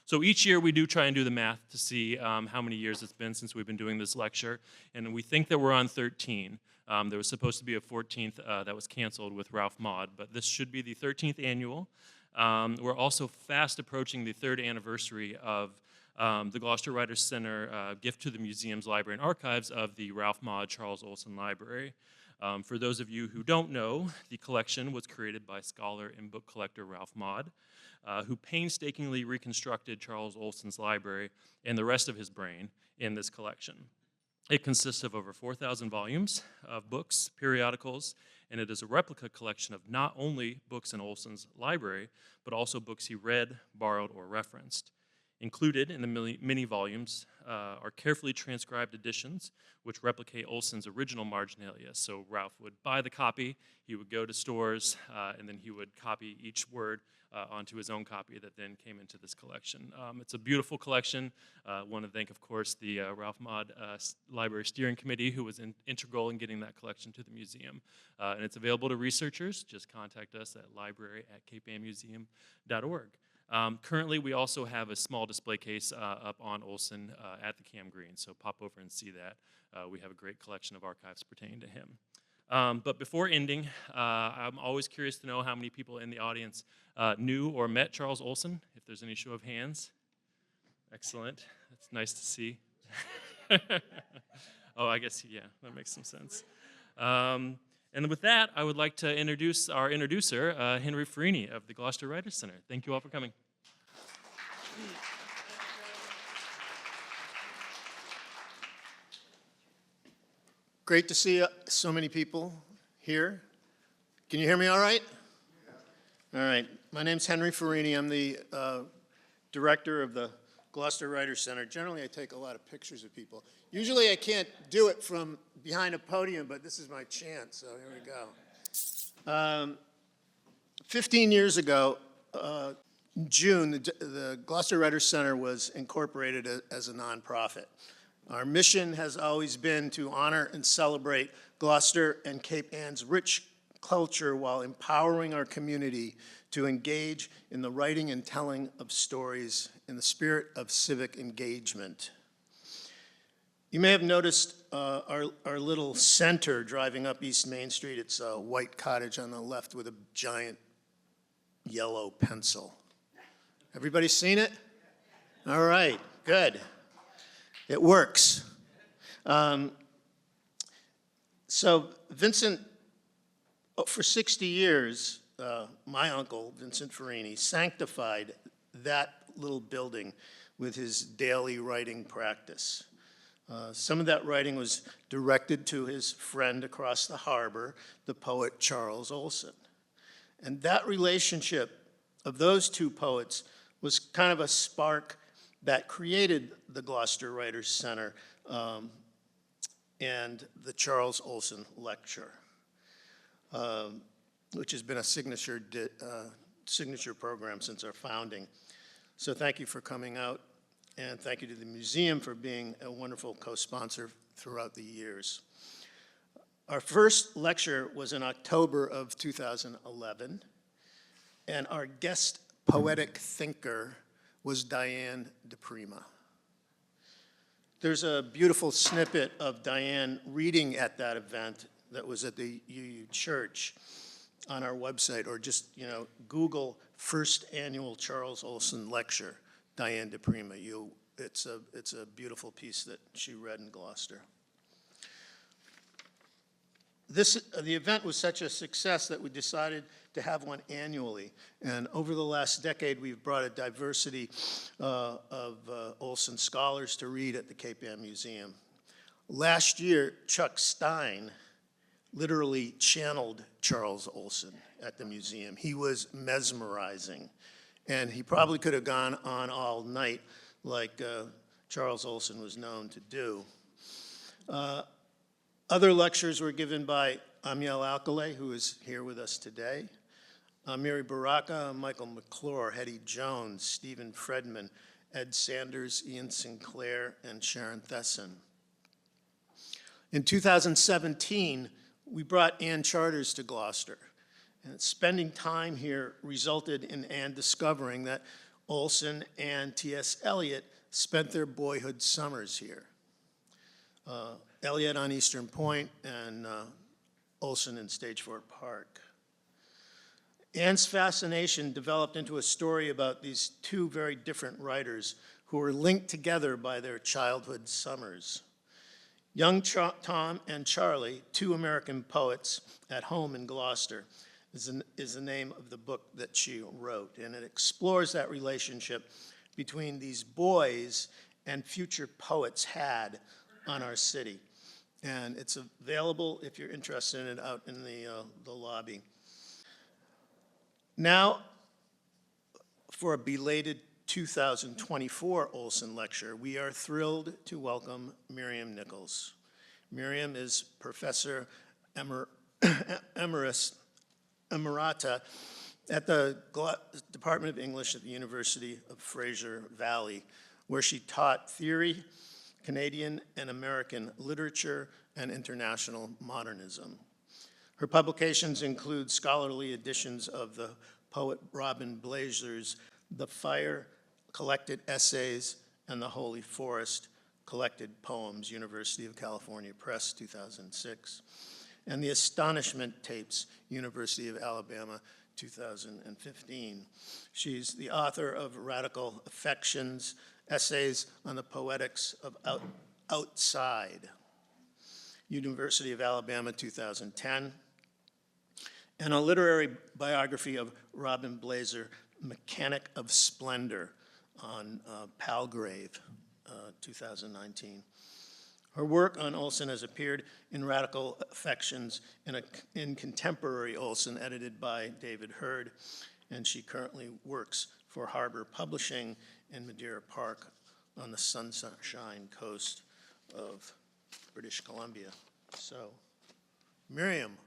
So each year we do try and do the math to see how many years it's been since we've been doing this lecture, and we think that we're on 13. There was supposed to be a 14th that was canceled with Ralph Maud, but this should be the 13th annual. We're also fast approaching the 3rd anniversary of the Gloucester Writers Center gift to the museum's library and archives of the Ralph Maud Charles Olson Library. For those of you who don't know, the collection was created by scholar and book collector Ralph Maud, who painstakingly reconstructed Charles Olson's library and the rest of his brain in this collection. It consists of over 4,000 volumes of books, periodicals, and it is a replica collection of not only books in Olson's library, but also books he read, borrowed, or referenced. Included in the mini volumes are carefully transcribed editions which replicate Olson's original marginalia. So Ralph would buy the copy, he would go to stores, and then he would copy each word onto his own copy that then came into this collection. It's a beautiful collection. I want to thank, of course, the Ralph Maud Library Steering Committee, who was integral in getting that collection to the museum. And it's available to researchers. Just contact us at library@capeannmuseum.org. Currently, we also have a small display case up on Olson at the Cam Green, so pop over and see that. We have a great collection of archives pertaining to him. But before ending, I'm always curious to know how many people in the audience knew or met Charles Olson, if there's any show of hands. Excellent. That's nice to see. Oh, I guess, yeah, that makes some sense. And with that, I would like to introduce our introducer, Henry Farini of the Gloucester Writers Center. Thank you all for coming. Great to see so many people here. Can you hear me all right? Yeah. All right. My name's Henry Farini. I'm the director of the Gloucester Writers Center. Generally, I take a lot of pictures of people. Usually, I can't do it from behind a podium, but this is my chance, so here we go. 15 years ago, in June, the Gloucester Writers Center was incorporated as a nonprofit. Our mission has always been to honor and celebrate Gloucester and Cape Ann's rich culture while empowering our community to engage in the writing and telling of stories in the spirit of civic engagement. You may have noticed our little center driving up East Main Street. It's a white cottage on the left with a giant yellow pencil. Everybody seen it? All right, good. It works. So Vincent, for 60 years, my uncle, Vincent Farini, sanctified that little building with his daily writing practice. Some of that writing was directed to his friend across the harbor, the poet Charles Olson. And that relationship of those two poets was kind of a spark that created the Gloucester Writers Center and the Charles Olson Lecture, which has been a signature program since our founding. So thank you for coming out, and thank you to the museum for being a wonderful co-sponsor throughout the years. Our first lecture was in October of 2011, and our guest poetic thinker was Diane DePrima. There's a beautiful snippet of Diane reading at that event that was at the UU Church on our website, or just, Google first annual Charles Olson Lecture, Diane DePrima. It's a beautiful piece that she read in Gloucester. The event was such a success that we decided to have one annually. And over the last decade, we've brought a diversity of Olson scholars to read at the Cape Ann Museum. Last year, Chuck Stein literally channeled Charles Olson at the museum. He was mesmerizing. And he probably could have gone on all night like Charles Olson was known to do. Other lectures were given by Amiel Alcalay, who is here with us today, Miri Baraka, Michael McClure, Hetty Jones, Stephen Fredman, Ed Sanders, Ian Sinclair, and Sharon Thesson. In 2017, we brought Ann Charters to Gloucester. And spending time here resulted in Ann discovering that Olson and T.S. Eliot spent their boyhood summers here. Eliot on Eastern Point and Olson in Stagefort Park. Anne's fascination developed into a story about these two very different writers who were linked together by their childhood summers. Young Tom and Charlie, two American poets at home in Gloucester, is the name of the book that she wrote. And it explores that relationship between these boys and future poets had on our city. And it's available, if you're interested in it, out in the lobby. Now, for a belated 2024 Olson Lecture, we are thrilled to welcome Miriam Nichols. Miriam is Professor Emerita at the Department of English at the University of Fraser Valley, where she taught theory, Canadian and American literature, and international modernism. Her publications include scholarly editions of the poet Robin Blazer's The Fire Collected Essays and The Holy Forest Collected Poems, University of California Press, 2006, and The Astonishment Tapes, University of Alabama, 2015. She's the author of Radical Affections, Essays on the Poetics of Outside, University of Alabama, 2010, and a literary biography of Robin Blazer, Mechanic of Splendor, on Palgrave, 2019. Her work on Olson has appeared in Radical Affections in Contemporary Olson, edited by David Hurd, and she currently works for Harbor Publishing in Madeira Park on the Sunshine Coast of British Columbia. So, Miriam.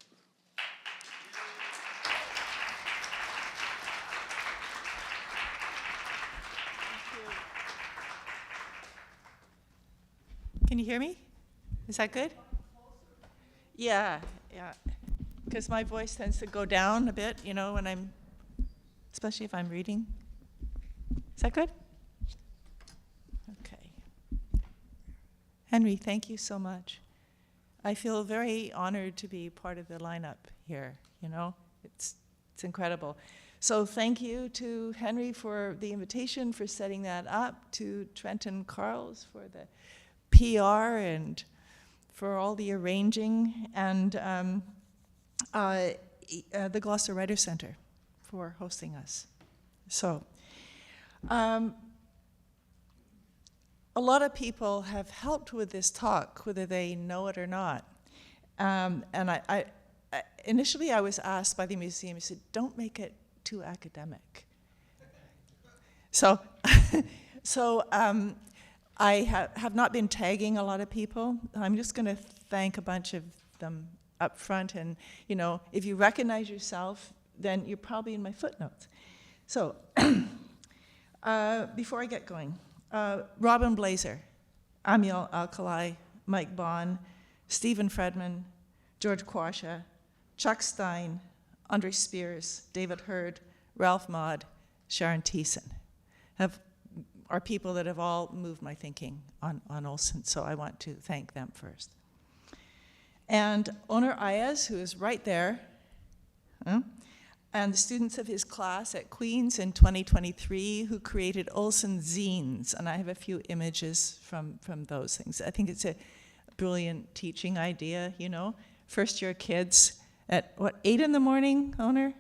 Can you hear me? Is that good? Yeah. Because my voice tends to go down a bit, you know, when especially if I'm reading. Is that good? Okay. Henry, thank you so much. I feel very honored to be part of the lineup here, you know. It's incredible. So thank you to Henry for the invitation, for setting that up, to Trenton Carls for the PR and for all the arranging, and the Gloucester Writers Center for hosting us. So, a lot of people have helped with this talk, whether they know it or not. And I initially I was asked by the museum, he said, don't make it too academic. So, I have not been tagging a lot of people. I'm just going to thank a bunch of them up front. And, you know, if you recognize yourself, then you're probably in my footnotes. So, before I get going, Robin Blazer, Amiel Alcali, Mike Bond, Stephen Fredman, George Quasha, Chuck Stein, Andre Spears, David Hurd, Ralph Maud, Sharon Thiessen are people that have all moved my thinking on Olson, so I want to thank them first. And Onur Ayaz, who is right there, and the students of his class at Queen's in 2023 who created Olson zines, and I have a few images from those things. I think it's a brilliant teaching idea, you know. First year kids at, 8 in the morning, Onur?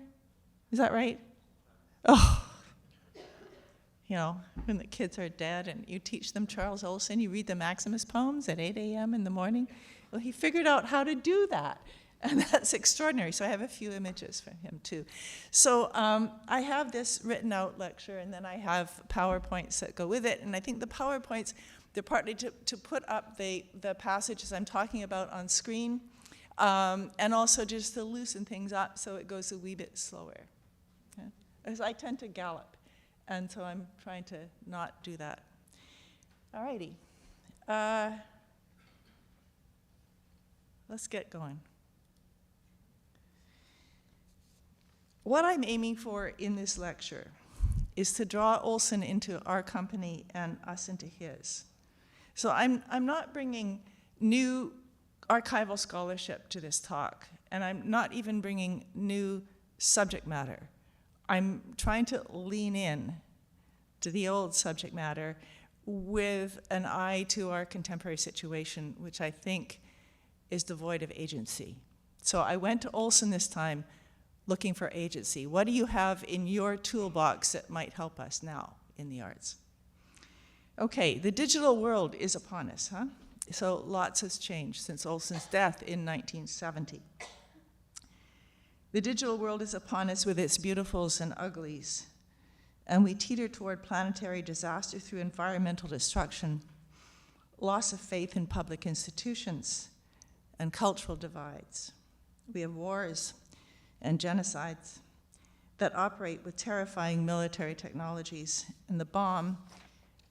Is that right? Oh. You know, when the kids are dead and you teach them Charles Olson, you read the Maximus poems at 8 a.m. in the morning. Well, he figured out how to do that, and that's extraordinary. So I have a few images from him, too. So I have this written out lecture, and then I have PowerPoints that go with it. And I think the PowerPoints, they're partly to put up the passages I'm talking about on screen, and also just to loosen things up so it goes a wee bit slower. Okay? As I tend to gallop. And so I'm trying to not do that. All righty. Let's get going. What I'm aiming for in this lecture is to draw Olson into our company and us into his. So I'm not bringing new archival scholarship to this talk, and I'm not even bringing new subject matter. I'm trying to lean in to the old subject matter with an eye to our contemporary situation, which I think is devoid of agency. So I went to Olson this time looking for agency. What do you have in your toolbox that might help us now in the arts? Okay, the digital world is upon us, huh? So lots has changed since Olson's death in 1970. The digital world is upon us with its beautifuls and uglies, and we teeter toward planetary disaster through environmental destruction, loss of faith in public institutions, and cultural divides. We have wars and genocides that operate with terrifying military technologies, and the bomb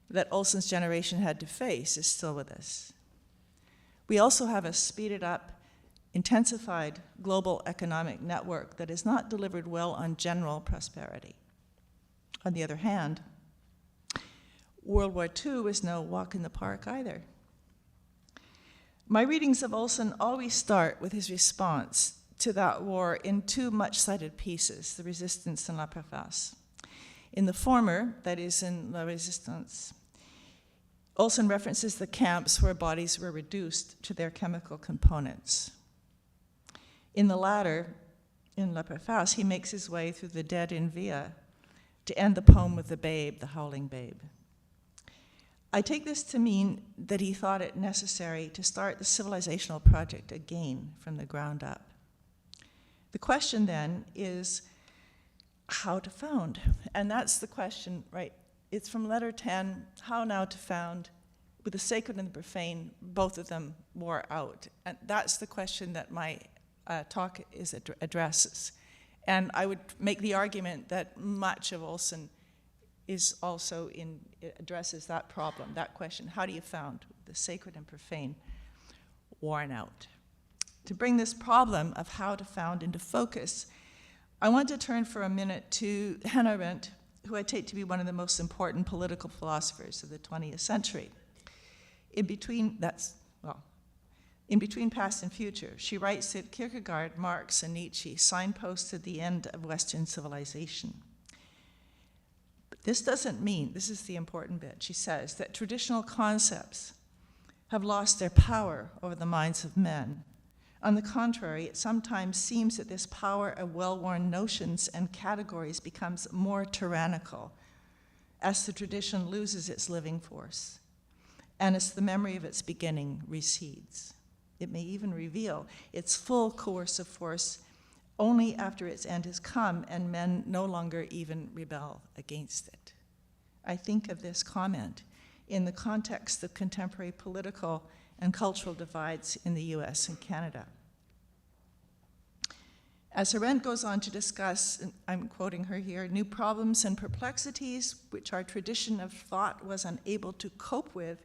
that Olson's generation had to face is still with us. We also have a speeded up, intensified global economic network that is not delivered well on general prosperity. On the other hand, World War II was no walk in the park either. My readings of Olson always start with his response to that war in two much-cited pieces, The Resistance and La Préface. In the former, that is in La Résistance, Olson references the camps where bodies were reduced to their chemical components. In the latter, in La Préface, he makes his way through the dead in Via to end the poem with the babe, the howling babe. I take this to mean that he thought it necessary to start the civilizational project again from the ground up. The question then is how to found, and that's the question, right? It's from letter 10, how now to found, with the sacred and the profane, both of them wore out. And that's the question that my talk addresses. And I would make the argument that much of Olson is also addresses that problem, that question. How do you found the sacred and profane worn out? To bring this problem of how to found into focus, I want to turn for a minute to Hannah Arendt, who I take to be one of the most important political philosophers of the 20th century. In between past and future, she writes that Kierkegaard, Marx, and Nietzsche signposted the end of Western civilization. But this doesn't mean, this is the important bit, she says, that traditional concepts have lost their power over the minds of men. On the contrary, it sometimes seems that this power of well-worn notions and categories becomes more tyrannical as the tradition loses its living force and as the memory of its beginning recedes. It may even reveal its full coercive force only after its end has come and men no longer even rebel against it. I think of this comment in the context of contemporary political and cultural divides in the US and Canada. As Arendt goes on to discuss, and I'm quoting her here, new problems and perplexities which our tradition of thought was unable to cope with,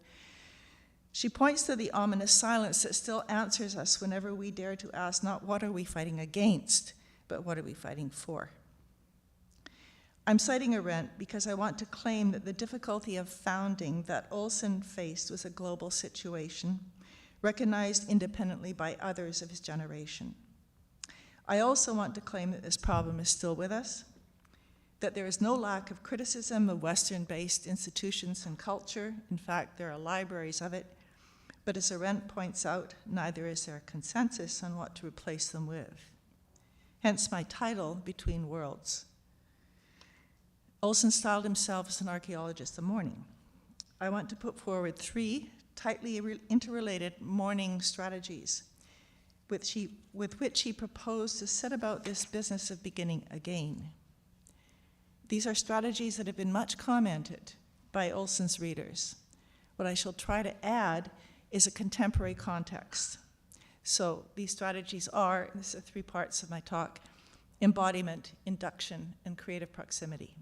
she points to the ominous silence that still answers us whenever we dare to ask not what are we fighting against, but what are we fighting for. I'm citing Arendt because I want to claim that the difficulty of founding that Olson faced was a global situation, recognized independently by others of his generation. I also want to claim that this problem is still with us, that there is no lack of criticism of Western-based institutions and culture. In fact, there are libraries of it. But as Arendt points out, neither is there a consensus on what to replace them with. Hence my title, Between Worlds. Olson styled himself as an archaeologist of mourning. I want to put forward three tightly interrelated mourning strategies with which he proposed to set about this business of beginning again. These are strategies that have been much commented by Olson's readers. What I shall try to add is a contemporary context. So these strategies are, and these are three parts of my talk, embodiment, induction, and creative proximity.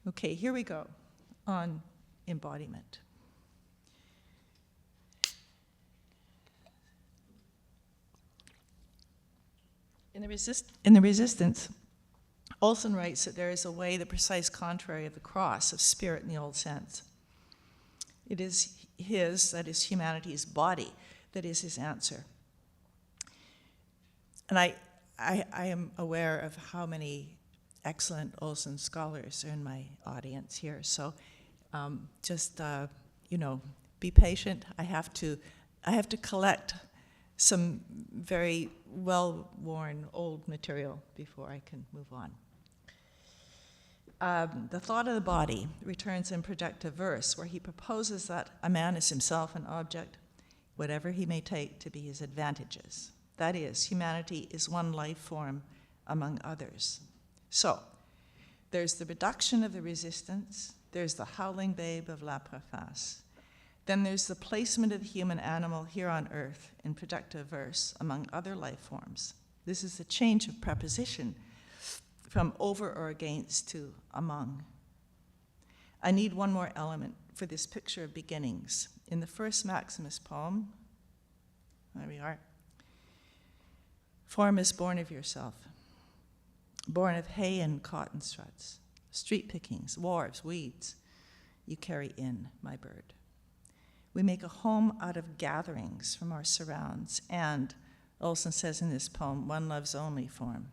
Okay, here we go on embodiment. In the Resistance, Olson writes that there is a way the precise contrary of the cross, of spirit in the old sense. It is his, that is humanity's body, that is his answer. And I am aware of how many excellent Olson scholars are in my audience here, so just be patient. I have to collect some very well-worn old material before I can move on. The thought of the body returns in projective verse, where he proposes that a man is himself an object, whatever he may take to be his advantages. That is, humanity is one life form among others. So, there's the reduction of the resistance, there's the howling babe of La Préface, then there's the placement of the human animal here on earth in projective verse among other life forms. This is a change of preposition from over or against to among. I need one more element for this picture of beginnings. In the first Maximus poem, there we are, form is born of yourself, born of hay and cotton struts, street pickings, wharves, weeds, you carry in, my bird. We make a home out of gatherings from our surrounds, and, Olson says in this poem, one loves only form.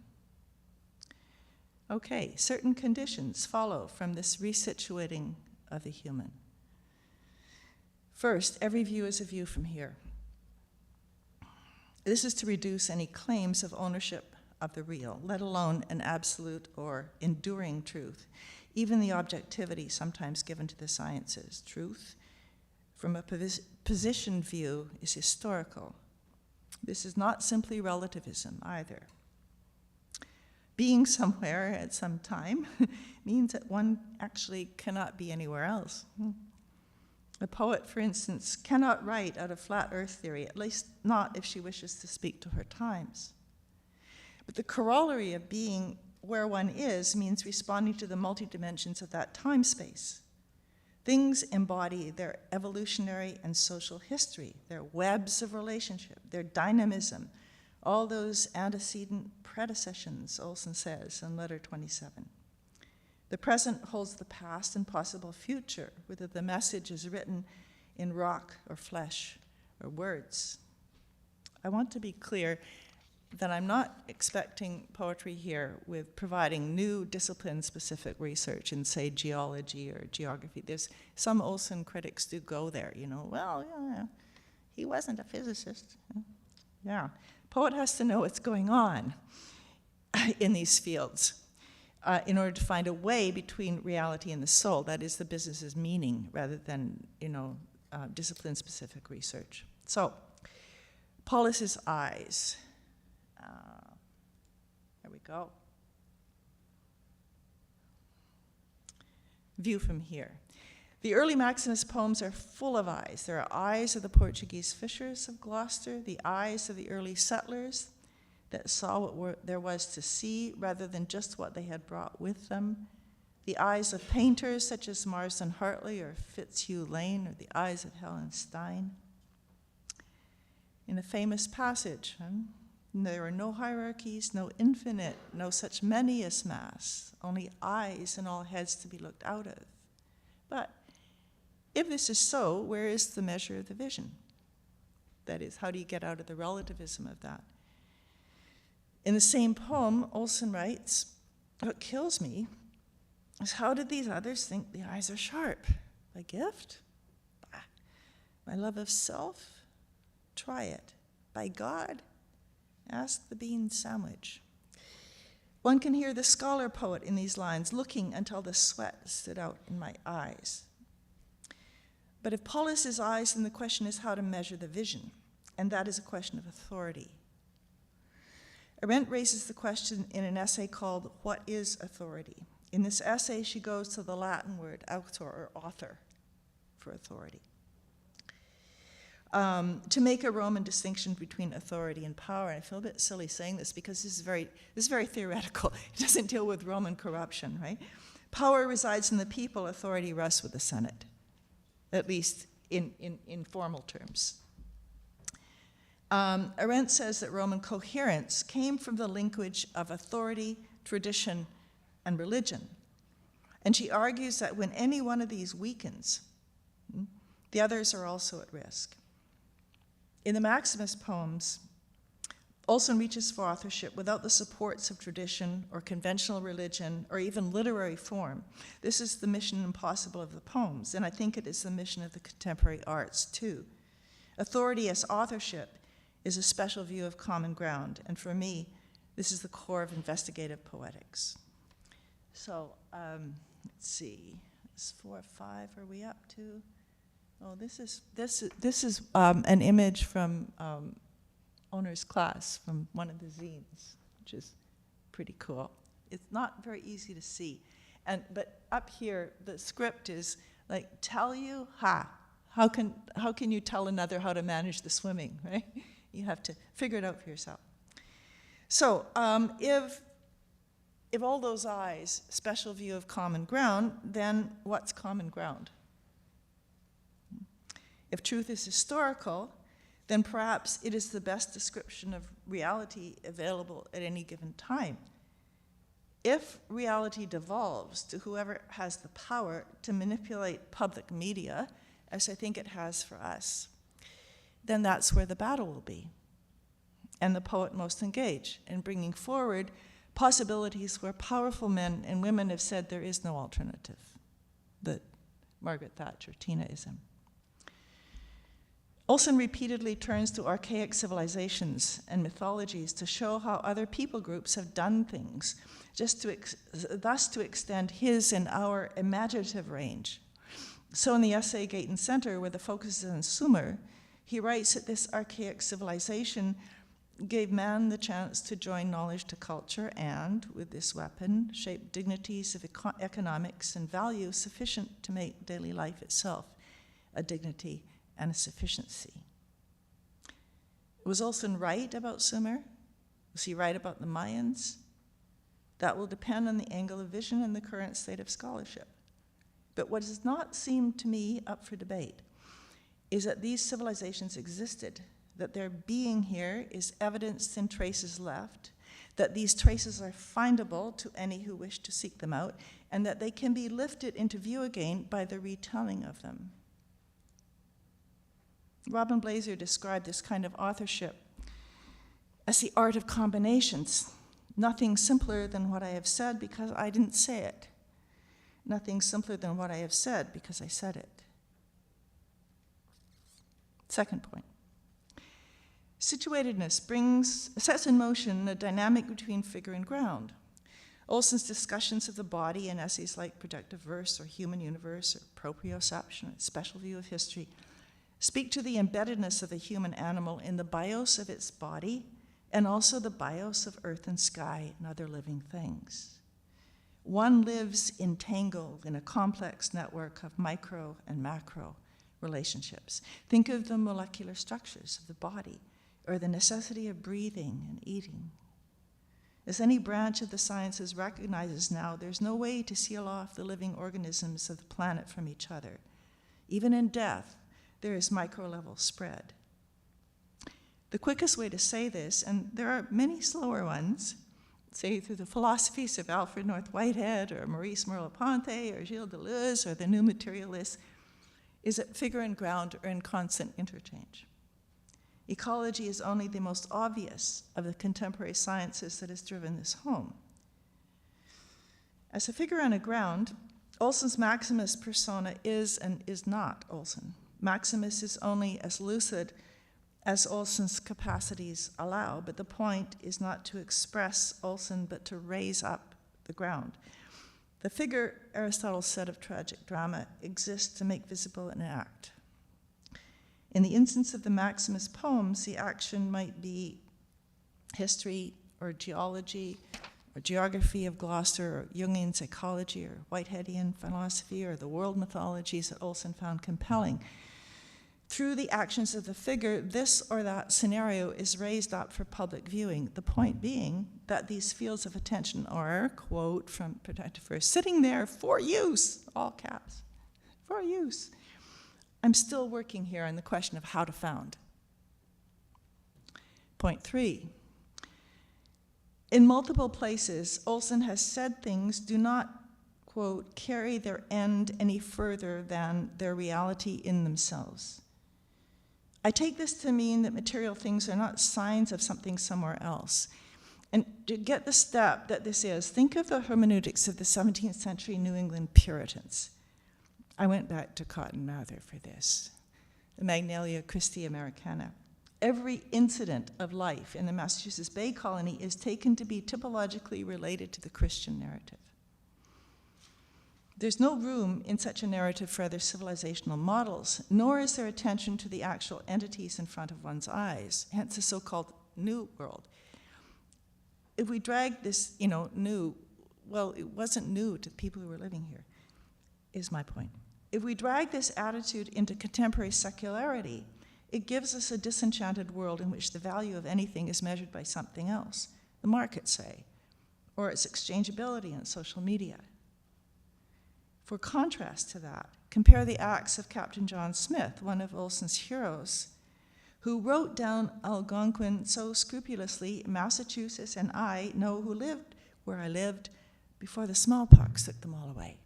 Okay, certain conditions follow from this resituating of the human. First, every view is a view from here. This is to reduce any claims of ownership of the real, let alone an absolute or enduring truth, even the objectivity sometimes given to the sciences. Truth, from a position view, is historical. This is not simply relativism either. Being somewhere at some time means that one actually cannot be anywhere else. A poet, for instance, cannot write out of flat earth theory, at least not if she wishes to speak to her times. But the corollary of being where one is means responding to the multi-dimensions of that time space. Things embody their evolutionary and social history, their webs of relationship, their dynamism, all those antecedent predecessions, Olson says in letter 27. The present holds the past and possible future, whether the message is written in rock or flesh or words. I want to be clear that I'm not expecting poetry here with providing new discipline-specific research in, say, geology or geography. There's some Olson critics do go there, well, yeah, he wasn't a physicist. Yeah, poet has to know what's going on in these fields in order to find a way between reality and the soul. That is the business's meaning rather than, discipline-specific research. So, Paulus's eyes. There we go. View from here. The early Maximus poems are full of eyes. There are eyes of the Portuguese fishers of Gloucester, the eyes of the early settlers that saw what there was to see rather than just what they had brought with them, the eyes of painters such as Marsden Hartley or Fitzhugh Lane, or the eyes of Helen Stein. In a famous passage, there are no hierarchies, no infinite, no such manyest mass, only eyes and all heads to be looked out of. But if this is so, where is the measure of the vision? That is, how do you get out of the relativism of that? In the same poem, Olson writes, what kills me is how did these others think the eyes are sharp? By gift? Bah. My love of self? Try it. By God? Ask the bean sandwich. One can hear the scholar poet in these lines, looking until the sweat stood out in my eyes. But if Paulus's eyes, then the question is how to measure the vision, and that is a question of authority. Arendt raises the question in an essay called What is Authority? In this essay, she goes to the Latin word author, or author, for authority. To make a Roman distinction between authority and power, and I feel a bit silly saying this because this is very theoretical. It doesn't deal with Roman corruption, right? Power resides in the people, authority rests with the Senate, at least in formal terms. Arendt says that Roman coherence came from the linkage of authority, tradition, and religion. And she argues that when any one of these weakens, the others are also at risk. In the Maximus poems, Olson reaches for authorship without the supports of tradition or conventional religion or even literary form. This is the mission impossible of the poems, and I think it is the mission of the contemporary arts too. Authority as authorship is a special view of common ground, and for me, this is the core of investigative poetics. So, let's see, it's 4 or 5, are we up to? Oh, this is an image from owner's class from one of the zines, which is pretty cool. It's not very easy to see. But up here, the script is like, tell you how can you tell another how to manage the swimming, right? You have to figure it out for yourself. So if all those eyes, special view of common ground, then what's common ground? If truth is historical, then perhaps it is the best description of reality available at any given time. If reality devolves to whoever has the power to manipulate public media, as I think it has for us, then that's where the battle will be, and the poet most engaged in bringing forward possibilities where powerful men and women have said there is no alternative, the Margaret Thatcher Tina-ism. Olson repeatedly turns to archaic civilizations and mythologies to show how other people groups have done things, thus to extend his and our imaginative range. So in the essay Gate and Center, where the focus is on Sumer, he writes that this archaic civilization gave man the chance to join knowledge to culture and, with this weapon, shape dignities of economics and value sufficient to make daily life itself a dignity and a sufficiency. Was Olson right about Sumer? Was he right about the Mayans? That will depend on the angle of vision and the current state of scholarship. But what does not seem to me up for debate is that these civilizations existed, that their being here is evidenced in traces left, that these traces are findable to any who wish to seek them out, and that they can be lifted into view again by the retelling of them. Robin Blazer described this kind of authorship as the art of combinations. Nothing simpler than what I have said because I didn't say it. Nothing simpler than what I have said because I said it. Second point. Situatedness sets in motion a dynamic between figure and ground. Olson's discussions of the body in essays like Productive Verse or Human Universe or Proprioception, a special view of history, speak to the embeddedness of the human animal in the bios of its body and also the bios of earth and sky and other living things. One lives entangled in a complex network of micro and macro relationships. Think of the molecular structures of the body or the necessity of breathing and eating. As any branch of the sciences recognizes now, there's no way to seal off the living organisms of the planet from each other. Even in death, there is micro-level spread. The quickest way to say this, and there are many slower ones, say through the philosophies of Alfred North Whitehead or Maurice Merleau-Ponty or Gilles Deleuze or the New Materialists, is that figure and ground are in constant interchange. Ecology is only the most obvious of the contemporary sciences that has driven this home. As a figure on a ground, Olson's Maximus persona is and is not Olson. Maximus is only as lucid as Olson's capacities allow, but the point is not to express Olson, but to raise up the ground. The figure, Aristotle said of tragic drama, exists to make visible an act. In the instance of the Maximus poems, the action might be history or geology or geography of Gloucester or Jungian psychology or Whiteheadian philosophy or the world mythologies that Olson found compelling. Through the actions of the figure, this or that scenario is raised up for public viewing. The point being that these fields of attention are, quote from Productive Verse, sitting there for use, all caps, for use. I'm still working here on the question of how to found. Point 3. In multiple places, Olson has said things do not, quote, carry their end any further than their reality in themselves. I take this to mean that material things are not signs of something somewhere else. And to get the step that this is, think of the hermeneutics of the 17th century New England Puritans. I went back to Cotton Mather for this, the Magnalia Christi Americana. Every incident of life in the Massachusetts Bay Colony is taken to be typologically related to the Christian narrative. There's no room in such a narrative for other civilizational models, nor is there attention to the actual entities in front of one's eyes, hence the so-called New World. If we drag this, new, well, it wasn't new to the people who were living here, is my point. If we drag this attitude into contemporary secularity, it gives us a disenchanted world in which the value of anything is measured by something else, the market, say, or its exchangeability in social media. For contrast to that, compare the acts of Captain John Smith, one of Olson's heroes, who wrote down Algonquin so scrupulously, Massachusetts and I know who lived where I lived before the smallpox took them all away.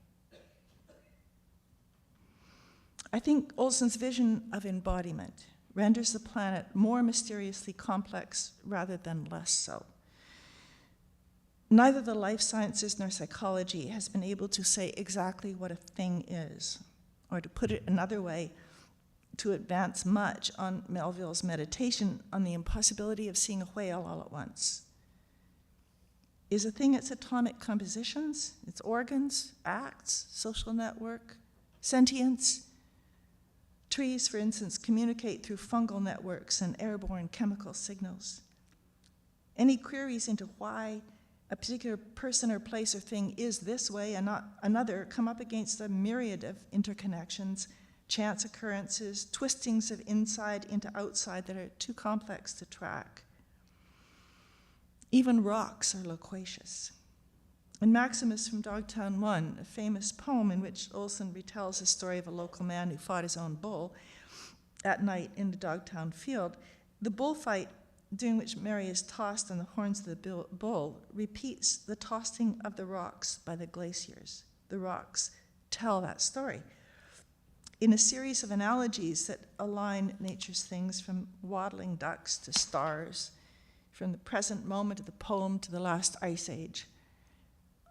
I think Olson's vision of embodiment renders the planet more mysteriously complex rather than less so. Neither the life sciences nor psychology has been able to say exactly what a thing is, or to put it another way, to advance much on Melville's meditation on the impossibility of seeing a whale all at once. Is a thing its atomic compositions, its organs, acts, social network, sentience? Trees, for instance, communicate through fungal networks and airborne chemical signals. Any queries into why a particular person or place or thing is this way and not another come up against a myriad of interconnections, chance occurrences, twistings of inside into outside that are too complex to track. Even rocks are loquacious. In Maximus from Dogtown 1, a famous poem in which Olson retells the story of a local man who fought his own bull at night in the Dogtown field, the bullfight during which Mary is tossed on the horns of the bull repeats the tossing of the rocks by the glaciers. The rocks tell that story in a series of analogies that align nature's things from waddling ducks to stars, from the present moment of the poem to the last ice age.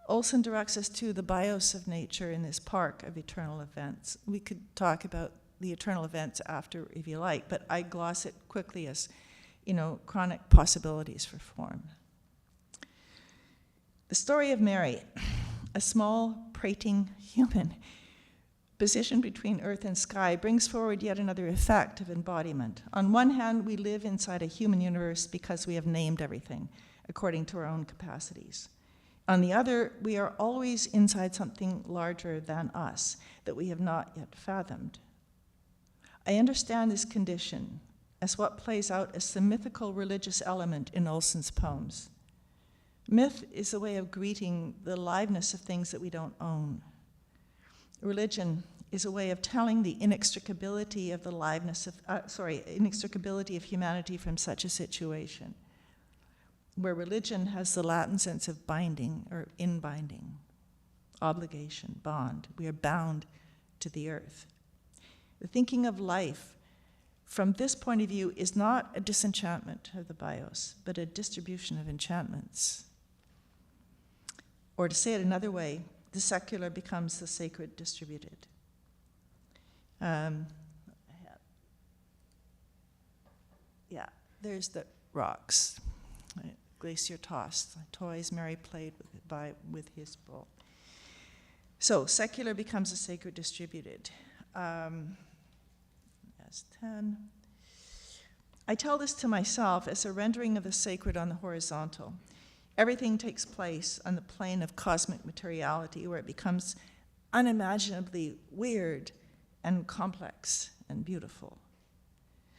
Olson directs us to the bios of nature in this park of eternal events. We could talk about the eternal events after if you like, but I gloss it quickly as chronic possibilities for form. The story of Mary, a small, prating human positioned between earth and sky, brings forward yet another effect of embodiment. On one hand, we live inside a human universe because we have named everything according to our own capacities. On the other, we are always inside something larger than us that we have not yet fathomed. I understand this condition as what plays out as the mythical religious element in Olson's poems. Myth is a way of greeting the liveness of things that we don't own. Religion is a way of telling the inextricability of inextricability of humanity from such a situation, where religion has the Latin sense of binding or in-binding, obligation, bond. We are bound to the earth. The thinking of life from this point of view is not a disenchantment of the bios, but a distribution of enchantments. Or to say it another way, the secular becomes the sacred distributed. There's the rocks. Right? Glacier tossed, toys Mary played with his bull. So secular becomes a sacred distributed. S10. I tell this to myself as a rendering of the sacred on the horizontal. Everything takes place on the plane of cosmic materiality where it becomes unimaginably weird and complex and beautiful.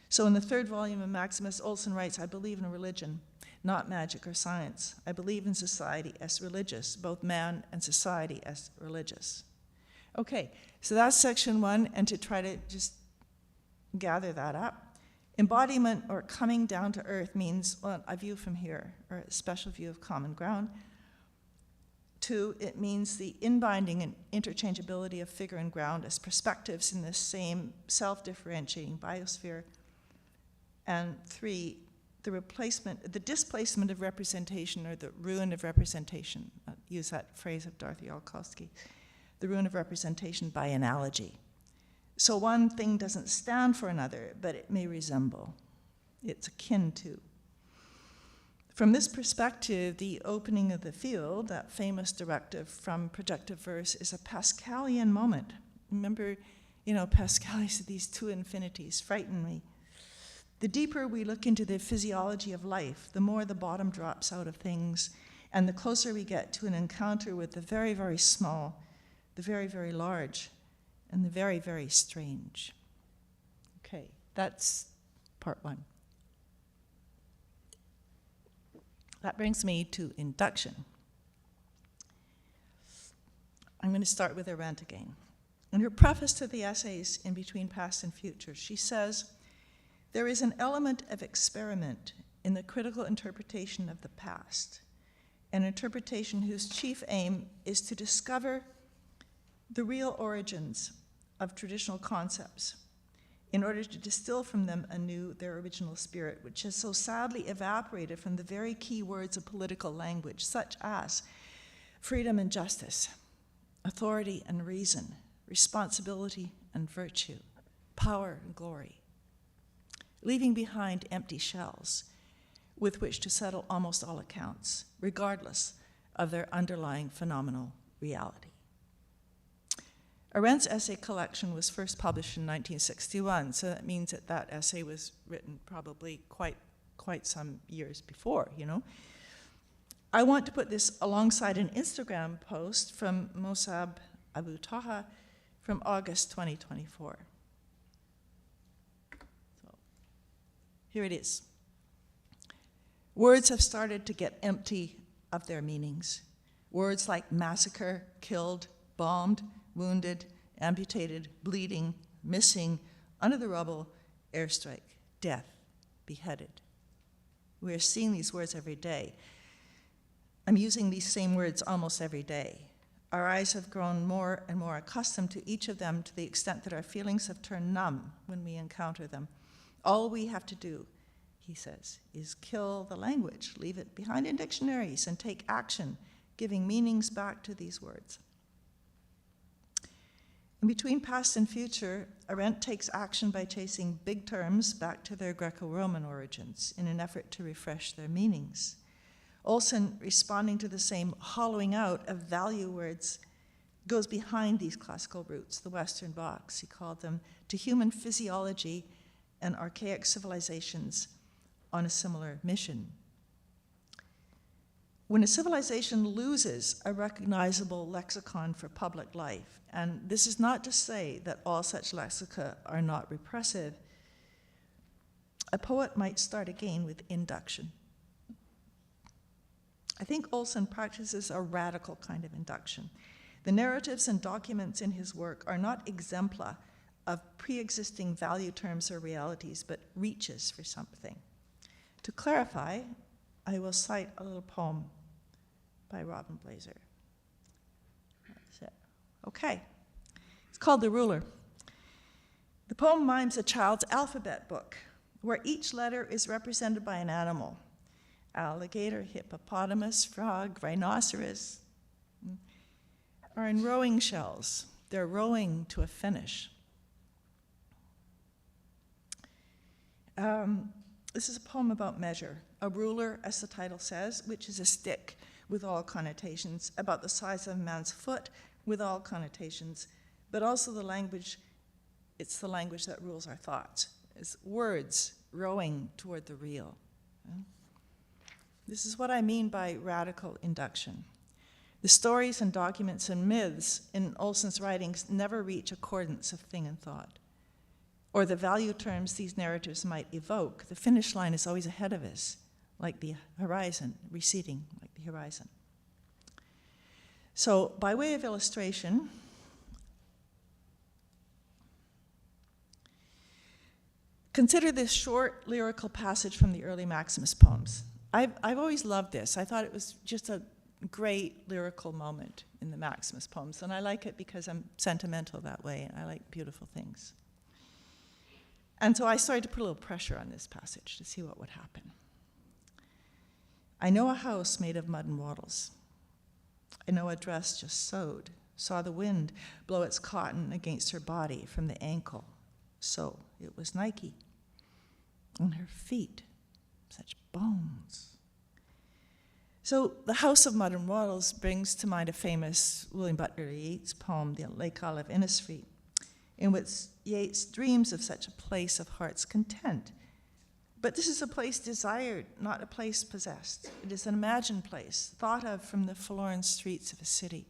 So in the third volume of Maximus, Olson writes, I believe in religion, not magic or science. I believe in society as religious, both man and society as religious. Okay, so that's section 1, and to try to just gather that up, Embodiment or coming down to earth means, well, a view from here, or a special view of common ground. 2, it means the inbinding and interchangeability of figure and ground as perspectives in the same self-differentiating biosphere. And 3, the displacement of representation, or the ruin of representation. I'll use that phrase of Dorothy Olkowski, the ruin of representation by analogy. So one thing doesn't stand for another, but it may resemble. It's akin to. From this perspective, the opening of the field, that famous directive from projective verse, is a Pascalian moment. Remember, Pascal said these two infinities frighten me. The deeper we look into the physiology of life, the more the bottom drops out of things, and the closer we get to an encounter with the very, very small, the very, very large, and the very, very strange. Okay, that's part 1. That brings me to induction. I'm going to start with Arendt again. In her preface to the essays In Between Past and Future, she says, "There is an element of experiment in the critical interpretation of the past, an interpretation whose chief aim is to discover the real origins of traditional concepts in order to distill from them anew their original spirit, which has so sadly evaporated from the very key words of political language, such as freedom and justice, authority and reason, responsibility and virtue, power and glory, leaving behind empty shells with which to settle almost all accounts, regardless of their underlying phenomenal reality." Arendt's essay collection was first published in 1961, so that means that that essay was written probably quite some years before, I want to put this alongside an Instagram post from Mossab Abu Taha from August 2024. So, here it is. Words have started to get empty of their meanings. Words like massacre, killed, bombed, wounded, amputated, bleeding, missing, under the rubble, airstrike, death, beheaded. We are seeing these words every day. I'm using these same words almost every day. Our eyes have grown more and more accustomed to each of them to the extent that our feelings have turned numb when we encounter them. All we have to do, he says, is kill the language, leave it behind in dictionaries, and take action, giving meanings back to these words. In Between Past and Future, Arendt takes action by chasing big terms back to their Greco-Roman origins in an effort to refresh their meanings. Olson, responding to the same hollowing out of value words, goes behind these classical roots, the Western box, he called them, to human physiology and archaic civilizations on a similar mission. When a civilization loses a recognizable lexicon for public life, and this is not to say that all such lexica are not repressive, a poet might start again with induction. I think Olson practices a radical kind of induction. The narratives and documents in his work are not exempla of pre-existing value terms or realities, but reaches for something. To clarify, I will cite a little poem by Robin Blazer. That's it. Okay. It's called The Ruler. The poem mimes a child's alphabet book, where each letter is represented by an animal. Alligator, hippopotamus, frog, rhinoceros, are in rowing shells. They're rowing to a finish. This is a poem about measure. A ruler, as the title says, which is a stick with all connotations, about the size of a man's foot with all connotations, but also the language, it's the language that rules our thoughts. It's words rowing toward the real. This is what I mean by radical induction. The stories and documents and myths in Olson's writings never reach accordance of thing and thought, or the value terms these narratives might evoke. The finish line is always ahead of us, like the horizon, receding like the horizon. So, by way of illustration, Consider this short lyrical passage from the early Maximus poems. I've always loved this. I thought it was just a great lyrical moment in the Maximus poems, and I like it because I'm sentimental that way, and I like beautiful things. And so I started to put a little pressure on this passage to see what would happen. I know a house made of mud and wattles. I know a dress just sewed, saw the wind blow its cotton against her body from the ankle. So it was Nike. On her feet, such bones. So the House of Mud and Wattles brings to mind a famous William Butler Yeats poem, The Lake Isle of Innisfree, in which Yeats dreams of such a place of heart's content. But this is a place desired, not a place possessed. It is an imagined place, thought of from the forlorn streets of a city,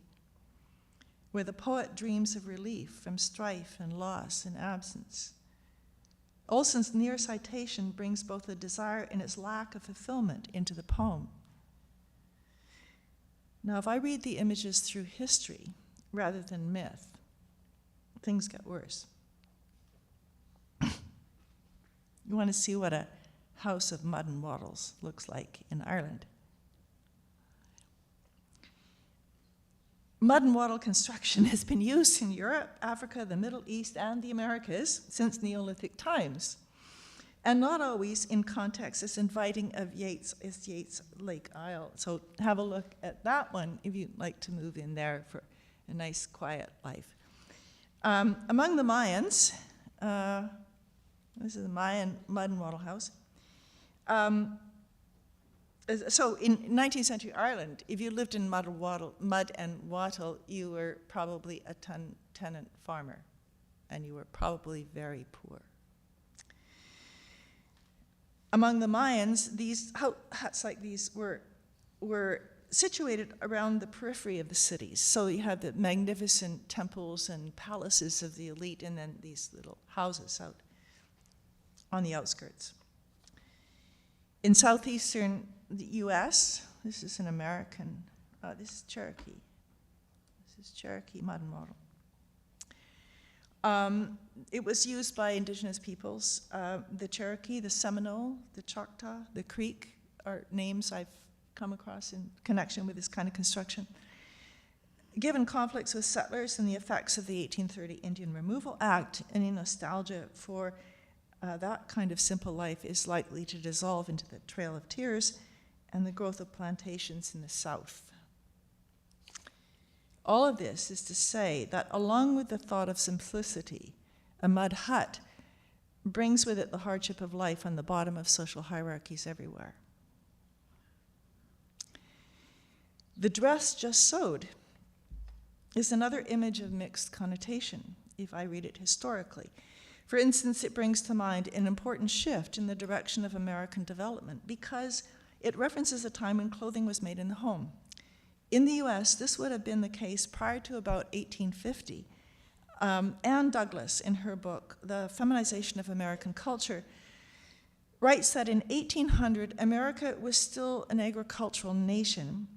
where the poet dreams of relief from strife and loss and absence. Olson's near citation brings both the desire and its lack of fulfillment into the poem. Now, if I read the images through history rather than myth, things get worse. You want to see what a house of mud and wattles looks like in Ireland. Mud and wattle construction has been used in Europe, Africa, the Middle East, and the Americas since Neolithic times, and not always in context as inviting as Yeats' Lake Isle. So have a look at that one if you'd like to move in there for a nice, quiet life. Among the Mayans, this is the Mayan mud and wattle house. So in 19th century Ireland, if you lived in mud and wattle, you were probably a tenant farmer, and you were probably very poor. Among the Mayans, these huts like these were situated around the periphery of the cities. So you had the magnificent temples and palaces of the elite, and then these little houses out on the outskirts. In southeastern the U.S., this is an American, this is Cherokee. This is Cherokee mud and wattle. It was used by indigenous peoples. The Cherokee, the Seminole, the Choctaw, the Creek are names I've come across in connection with this kind of construction. Given conflicts with settlers and the effects of the 1830 Indian Removal Act, any nostalgia for that kind of simple life is likely to dissolve into the Trail of Tears and the growth of plantations in the South. All of this is to say that along with the thought of simplicity, a mud hut brings with it the hardship of life on the bottom of social hierarchies everywhere. The dress just sewed is another image of mixed connotation, if I read it historically. For instance, it brings to mind an important shift in the direction of American development because it references a time when clothing was made in the home. In the US, this would have been the case prior to about 1850. Anne Douglas, in her book, The Feminization of American Culture, writes that in 1800, America was still an agricultural nation,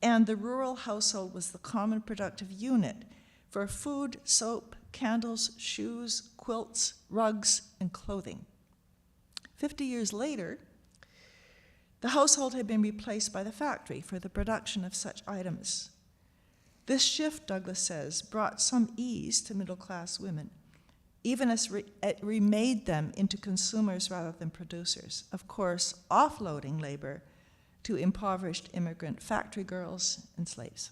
and the rural household was the common productive unit for food, soap, candles, shoes, quilts, rugs, and clothing. 50 years later, the household had been replaced by the factory for the production of such items. This shift, Douglas says, brought some ease to middle-class women, even as it remade them into consumers rather than producers, of course, offloading labor to impoverished immigrant factory girls and slaves.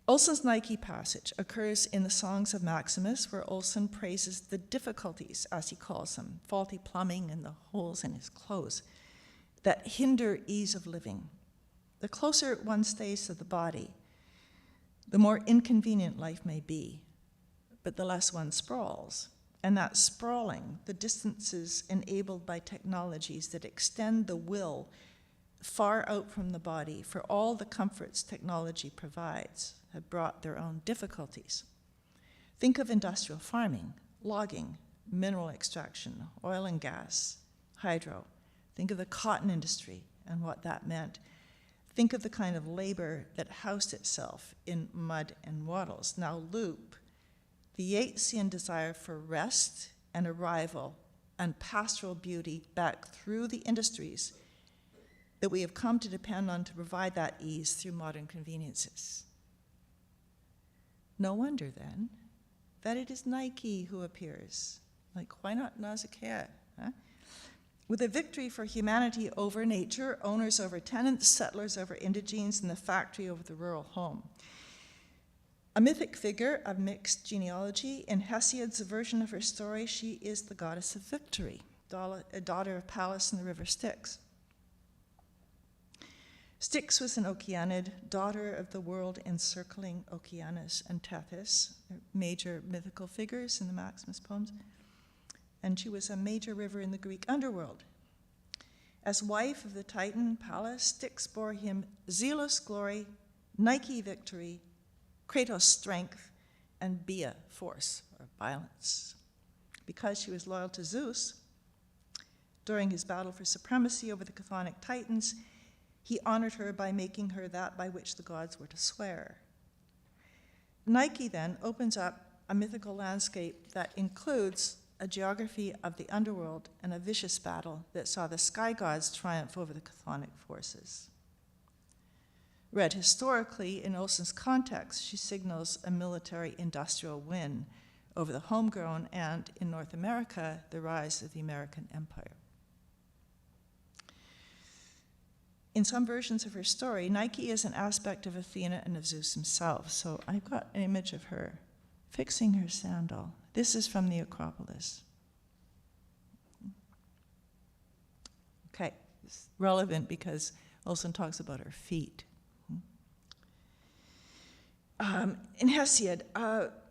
Olson's Nike passage occurs in the Songs of Maximus, where Olson praises the difficulties, as he calls them, faulty plumbing and the holes in his clothes, that hinder ease of living. The closer one stays to the body, the more inconvenient life may be, but the less one sprawls. And that sprawling, the distances enabled by technologies that extend the will far out from the body for all the comforts technology provides, have brought their own difficulties. Think of industrial farming, logging, mineral extraction, oil and gas, hydro. Think of the cotton industry and what that meant. Think of the kind of labor that housed itself in mud and wattles. Now loop the Yeatsian desire for rest and arrival and pastoral beauty back through the industries that we have come to depend on to provide that ease through modern conveniences. No wonder, then, that it is Nike who appears. Like, why not Nausicaa? Huh? With a victory for humanity over nature, owners over tenants, settlers over indigenes, and the factory over the rural home. A mythic figure of mixed genealogy, in Hesiod's version of her story, she is the goddess of victory, a daughter of Pallas and the river Styx. Styx was an Okeanid, daughter of the world-encircling Okeanus and Tethys, major mythical figures in the Maximus poems, and she was a major river in the Greek underworld. As wife of the Titan Pallas, Styx bore him Zelos glory, Nike victory, Kratos strength, and Bia force, or violence. Because she was loyal to Zeus, during his battle for supremacy over the chthonic Titans, he honored her by making her that by which the gods were to swear. Nike then opens up a mythical landscape that includes a geography of the underworld and a vicious battle that saw the sky gods triumph over the chthonic forces. Read historically, in Olson's context, she signals a military industrial win over the homegrown and, in North America, the rise of the American empire. In some versions of her story, Nike is an aspect of Athena and of Zeus himself. So I've got an image of her fixing her sandal. This is from the Acropolis. Okay, it's relevant because Olson talks about her feet. In Hesiod,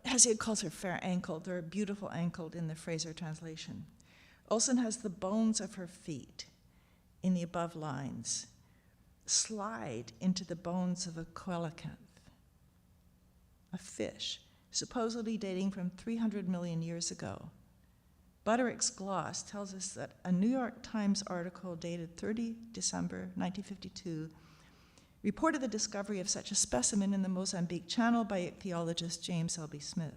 Hesiod calls her fair-ankled, or beautiful-ankled in the Fraser translation. Olson has the bones of her feet in the above lines slide into the bones of a coelacanth, a fish, supposedly dating from 300 million years ago. Butterick's gloss tells us that a New York Times article dated 30 December 1952 reported the discovery of such a specimen in the Mozambique Channel by ichthyologist James L.B. Smith.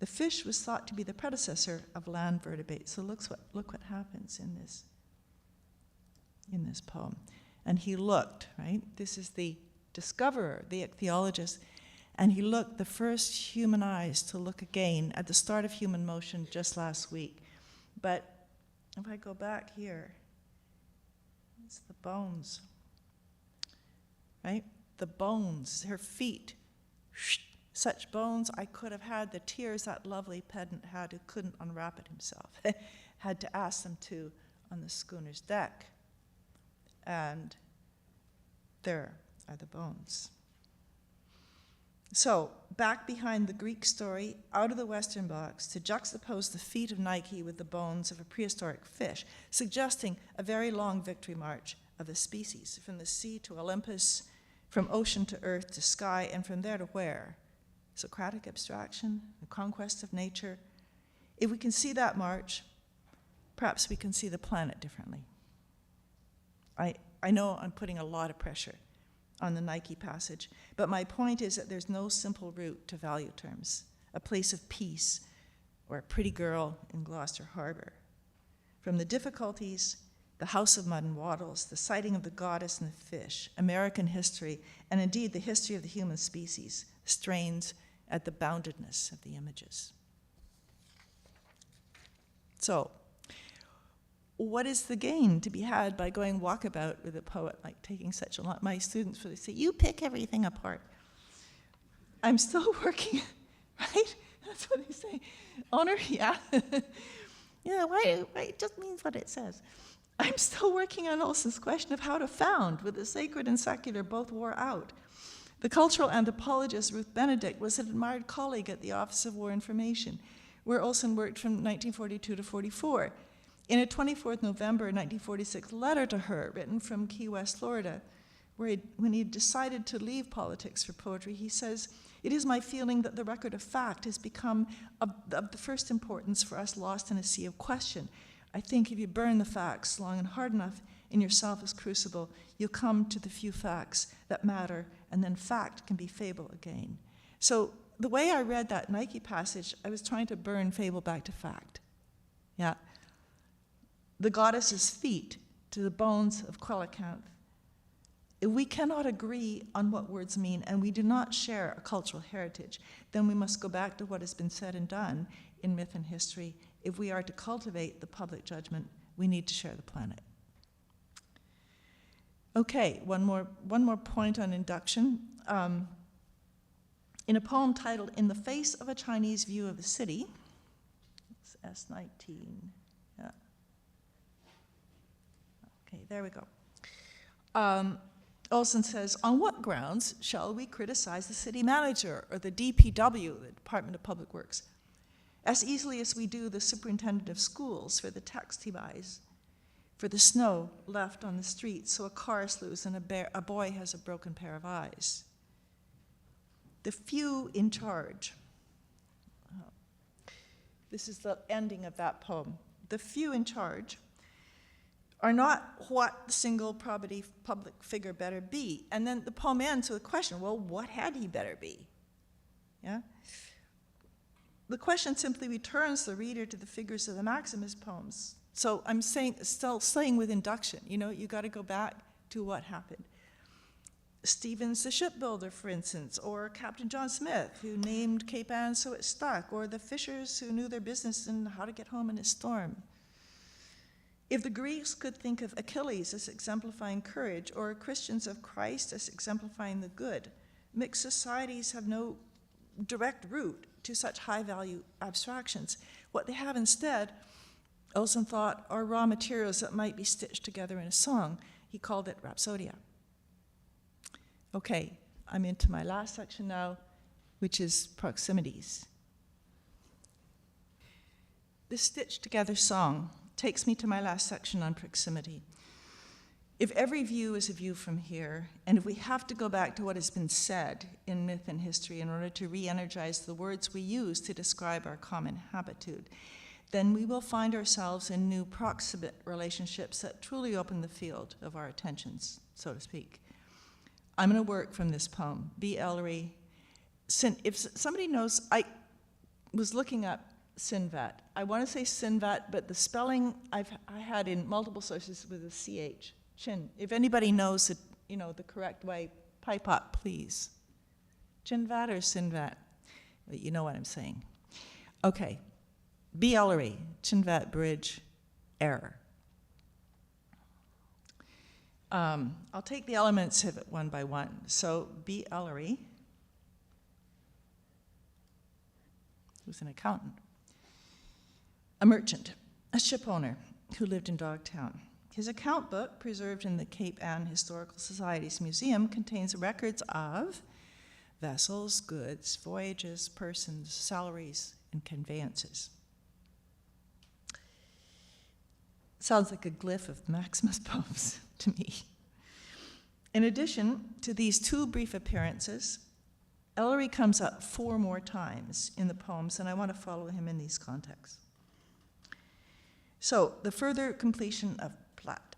The fish was thought to be the predecessor of land vertebrates. So look what happens in this poem. And he looked, right? This is the discoverer, the ichthyologist, and he looked, the first human eyes to look again at the start of human motion just last week. But if I go back here, it's the bones, right? The bones, her feet, such bones I could have had the tears that lovely pedant had who couldn't unwrap it himself, had to ask them to on the schooner's deck. And there are the bones. So, back behind the Greek story, out of the Western box, to juxtapose the feet of Nike with the bones of a prehistoric fish, suggesting a very long victory march of the species, from the sea to Olympus, from ocean to earth to sky, and from there to where? Socratic abstraction, the conquest of nature. If we can see that march, perhaps we can see the planet differently. I know I'm putting a lot of pressure on the Nike passage, but my point is that there's no simple route to value terms, a place of peace, or a pretty girl in Gloucester Harbor. From the difficulties, the House of Mud and Wattles, the sighting of the goddess and the fish, American history, and indeed the history of the human species, strains at the boundedness of the images. So, what is the gain to be had by going walkabout with a poet, like taking such a lot? My students really say, you pick everything apart. I'm still working, right? That's what they say. Honor, yeah. Yeah, why? It just means what it says. I'm still working on Olson's question of how to found, with the sacred and secular both wore out. The cultural anthropologist Ruth Benedict was an admired colleague at the Office of War Information, where Olson worked from 1942 to 44. In a 24th November 1946 letter to her, written from Key West, Florida, when he decided to leave politics for poetry, he says, "It is my feeling that the record of fact has become of the first importance for us lost in a sea of question. I think if you burn the facts long and hard enough in yourself as crucible, you'll come to the few facts that matter, and then fact can be fable again." So the way I read that Nike passage, I was trying to burn fable back to fact. Yeah. The goddess's feet to the bones of Quellacanth. If we cannot agree on what words mean and we do not share a cultural heritage, then we must go back to what has been said and done in myth and history. If we are to cultivate the public judgment, we need to share the planet. Okay, one more point on induction. In a poem titled "In the Face of a Chinese View of the City," it's S19. Yeah. Okay, there we go. Olson says, "On what grounds shall we criticize the city manager or the DPW, the Department of Public Works, as easily as we do the superintendent of schools for the text he buys, for the snow left on the street so a car slews and a boy has a broken pair of eyes? The few in charge." This is the ending of that poem. "The few in charge are not what the single probity public figure better be." And then the poem ends with a question, well, what had he better be? Yeah? The question simply returns the reader to the figures of the Maximus poems. So I'm still saying with induction, you got to go back to what happened. Stevens the shipbuilder, for instance, or Captain John Smith, who named Cape Ann so it stuck, or the fishers who knew their business and how to get home in a storm. If the Greeks could think of Achilles as exemplifying courage, or Christians of Christ as exemplifying the good, mixed societies have no direct route to such high-value abstractions. What they have instead, Olson thought, are raw materials that might be stitched together in a song. He called it Rhapsodia. Okay, I'm into my last section now, which is proximities. This stitched together song takes me to my last section on proximity. If every view is a view from here, and if we have to go back to what has been said in myth and history in order to re-energize the words we use to describe our common habitude, then we will find ourselves in new proximate relationships that truly open the field of our attentions, so to speak. I'm going to work from this poem, B. Ellery. If somebody knows, I was looking up Sinvat. I want to say Sinvat, but the spelling I had in multiple sources with a CH. Chin. If anybody knows the correct way, pipe up, please. Chinvat or Sinvat? You know what I'm saying. Okay. B. Ellery, Chinvat Bridge, error. I'll take the elements of it one by one. So B. Ellery, who's an accountant, a merchant, a ship owner who lived in Dogtown. His account book, preserved in the Cape Ann Historical Society's museum, contains records of vessels, goods, voyages, persons, salaries, and conveyances. Sounds like a glyph of Maximus poems to me. In addition to these two brief appearances, Ellery comes up 4 more times in the poems, and I want to follow him in these contexts. So, the further completion of Platt.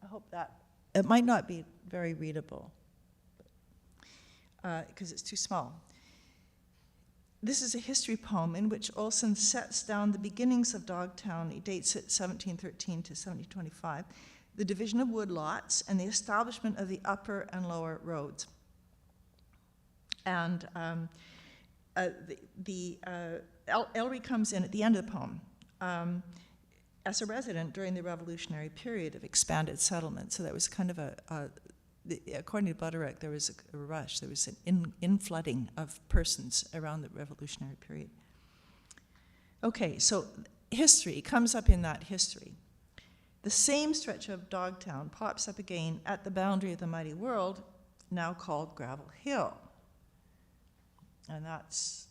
I hope that, it might not be very readable, because it's too small. This is a history poem in which Olson sets down the beginnings of Dogtown. He dates it 1713 to 1725, the division of woodlots, and the establishment of the upper and lower roads. And Ellery comes in at the end of the poem as a resident during the Revolutionary period of expanded settlement. So that was kind of according to Butterick, there was a rush. There was an inflooding of persons around the Revolutionary period. Okay, so history comes up in that history. The same stretch of Dogtown pops up again at the boundary of the mighty world, now called Gravel Hill. And that's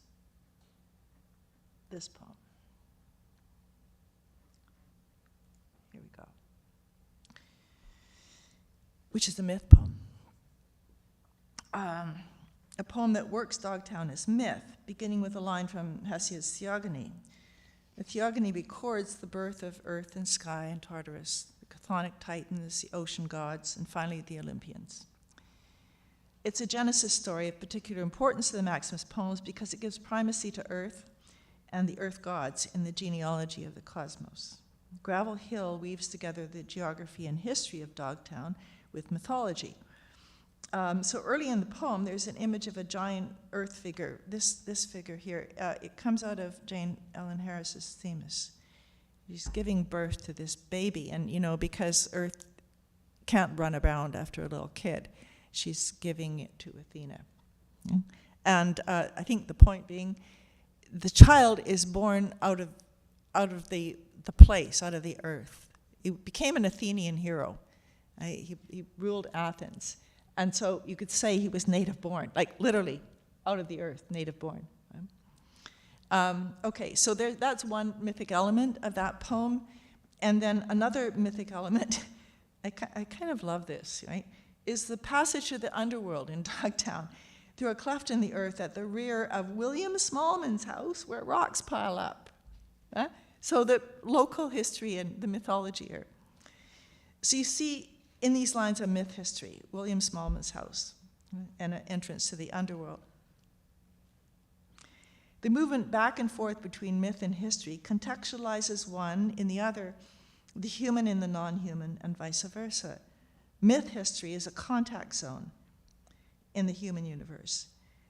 this poem. Here we go. Which is the myth poem. A poem that works Dogtown as myth, beginning with a line from Hesiod's Theogony. The Theogony records the birth of earth and sky and Tartarus, the chthonic titans, the ocean gods, and finally the Olympians. it's a Genesis story of particular importance to the Maximus poems because it gives primacy to Earth and the Earth gods in the genealogy of the cosmos. Gravel Hill weaves together the geography and history of Dogtown with mythology. So early in the poem, there's an image of a giant earth figure, this figure here. It comes out of Jane Ellen Harris's Themis. She's giving birth to this baby, and because Earth can't run around after a little kid, she's giving it to Athena. And I think the point being, the child is born out of the place, out of the earth. He became an Athenian hero. He ruled Athens. And so you could say he was native born, like literally out of the earth, native born. Okay, so that's one mythic element of that poem. And then another mythic element, I kind of love this, right, is the passage to the underworld in Dogtown through a cleft in the earth at the rear of William Smallman's house where rocks pile up. So the local history and the mythology here. So you see in these lines of myth history, William Smallman's house and an entrance to the underworld. The movement back and forth between myth and history contextualizes one in the other, the human in the non-human, and vice versa. Myth history is a contact zone in the human universe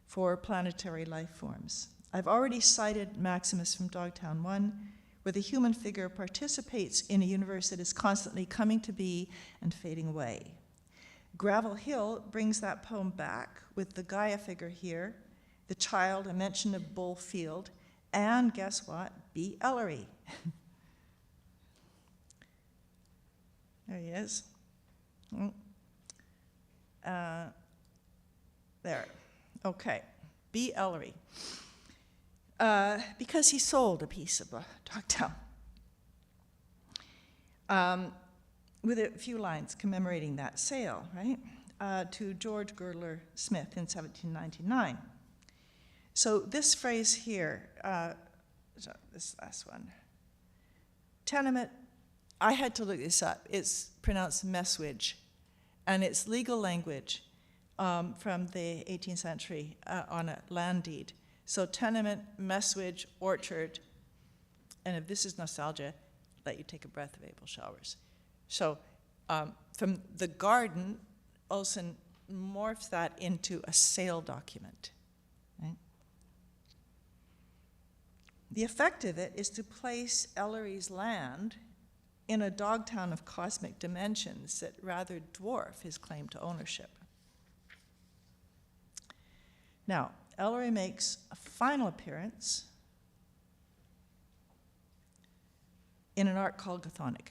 for planetary life forms. I've already cited Maximus from Dogtown 1, where the human figure participates in a universe that is constantly coming to be and fading away. Gravel Hill brings that poem back with the Gaia figure here, the child, a mention of Bull Field, and guess what? B. Ellery. There he is. There. Okay. B. Ellery. Because he sold a piece of Dogtown. With a few lines commemorating that sale, right, to George Girdler Smith in 1799. So this phrase here, this last one, tenement, I had to look this up. It's pronounced messuage, and it's legal language from the 18th century on a land deed. So tenement, messuage, orchard, and if this is nostalgia, let you take a breath of April showers. So from the garden, Olson morphs that into a sale document. Right? The effect of it is to place Ellery's land in a Dogtown of cosmic dimensions that rather dwarf his claim to ownership. Now, Ellery makes a final appearance in an art called Chthonic,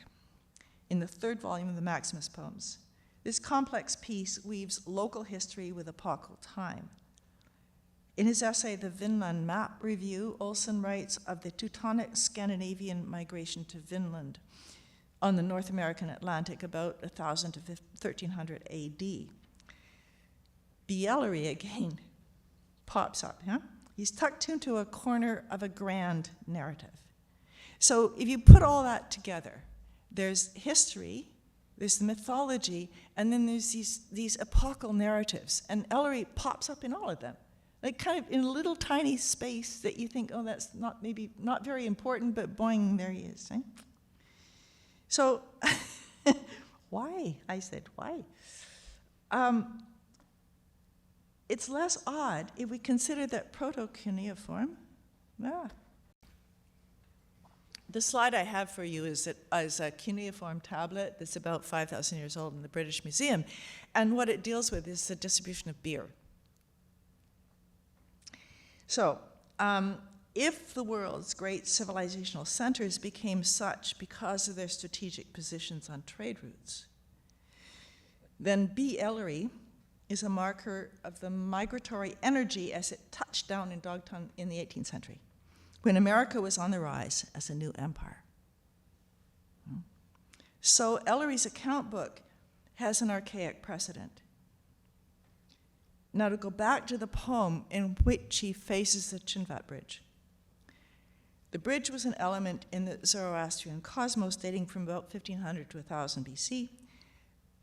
in the third volume of the Maximus poems. This complex piece weaves local history with epochal time. In his essay, The Vinland Map Review, Olson writes of the Teutonic Scandinavian migration to Vinland on the North American Atlantic about 1000 to 1300 AD. B. Ellery again pops up. He's tucked into a corner of a grand narrative. So if you put all that together, there's history, there's the mythology, and then there's these epochal narratives. And Ellery pops up in all of them, like kind of in a little tiny space that you think, oh, that's maybe not very important, but boing, there he is. Right? So why? I said, why? It's less odd if we consider that proto-cuneiform. The slide I have for you is a cuneiform tablet that's about 5,000 years old in the British Museum. And what it deals with is the distribution of beer. So, if the world's great civilizational centers became such because of their strategic positions on trade routes, then B. Ellery is a marker of the migratory energy as it touched down in Dogtown in the 18th century, when America was on the rise as a new empire. So Ellery's account book has an archaic precedent. Now to go back to the poem in which he faces the Chinvat Bridge. The bridge was an element in the Zoroastrian cosmos dating from about 1500 to 1000 BC.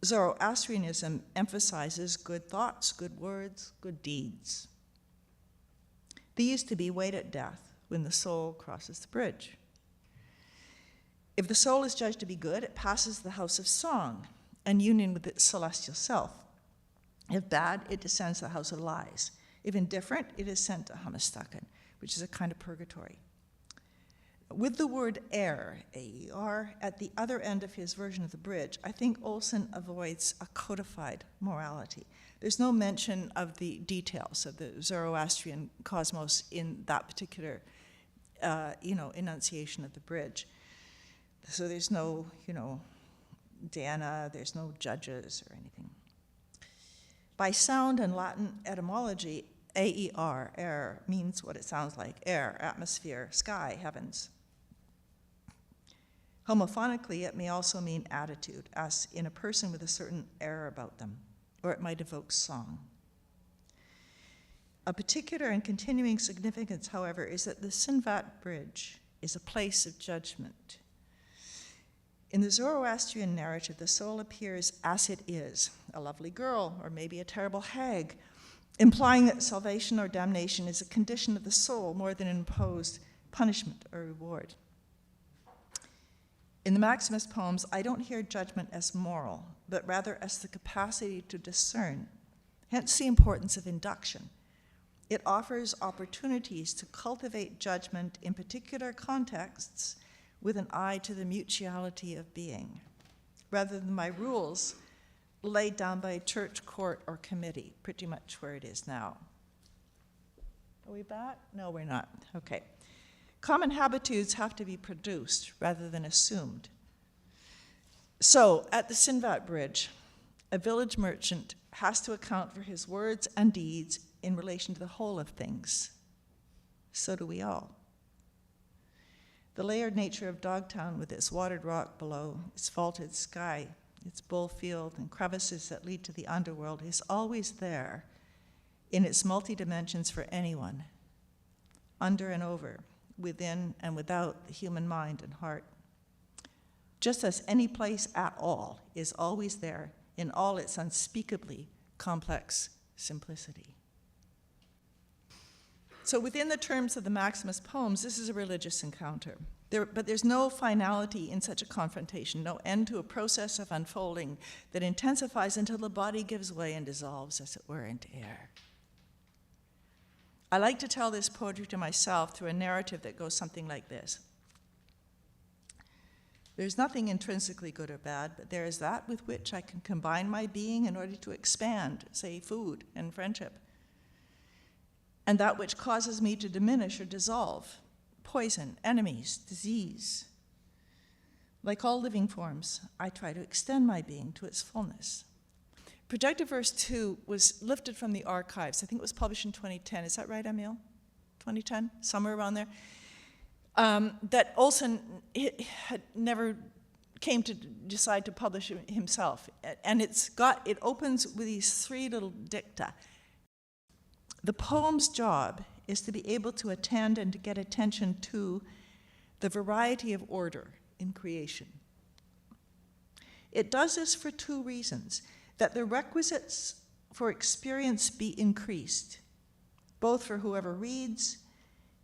Zoroastrianism emphasizes good thoughts, good words, good deeds. These to be weighed at death when the soul crosses the bridge. If the soul is judged to be good, it passes the house of song and union with its celestial self. If bad, it descends to the house of lies. If indifferent, it is sent to Hamastakan, which is a kind of purgatory. With the word air, A-E-R, at the other end of his version of the bridge, I think Olson avoids a codified morality. There's no mention of the details of the Zoroastrian cosmos in that particular, enunciation of the bridge. So there's no, Dana, there's no judges or anything. By sound and Latin etymology, A-E-R, air, means what it sounds like, air, atmosphere, sky, heavens. Homophonically, it may also mean attitude, as in a person with a certain air about them, or it might evoke song. A particular and continuing significance, however, is that the Sinvat Bridge is a place of judgment. In the Zoroastrian narrative, the soul appears as it is, a lovely girl, or maybe a terrible hag, implying that salvation or damnation is a condition of the soul more than an imposed punishment or reward. In the Maximist poems, I don't hear judgment as moral, but rather as the capacity to discern, hence the importance of induction. It offers opportunities to cultivate judgment in particular contexts with an eye to the mutuality of being, rather than by rules laid down by a church, court, or committee, pretty much where it is now. Are we back? No, we're not. Okay. Common habitudes have to be produced rather than assumed. So, at the Sinvat Bridge, a village merchant has to account for his words and deeds in relation to the whole of things. So do we all. The layered nature of Dogtown, with its watered rock below, its vaulted sky, its bull field and crevices that lead to the underworld, is always there in its multi-dimensions for anyone, under and over, within and without the human mind and heart. Just as any place at all is always there in all its unspeakably complex simplicity. So within the terms of the Maximist poems, this is a religious encounter. But there's no finality in such a confrontation, no end to a process of unfolding that intensifies until the body gives way and dissolves, as it were, into air. I like to tell this poetry to myself through a narrative that goes something like this. There's nothing intrinsically good or bad, but there is that with which I can combine my being in order to expand, say, food and friendship, and that which causes me to diminish or dissolve, poison, enemies, disease. Like all living forms, I try to extend my being to its fullness. Projective Verse 2 was lifted from the archives. I think it was published in 2010. Is that right, Emil? 2010? Somewhere around there. That Olson had never came to decide to publish it himself. And it opens with these three little dicta. The poem's job is to be able to attend and to get attention to the variety of order in creation. It does this for two reasons: that the requisites for experience be increased, both for whoever reads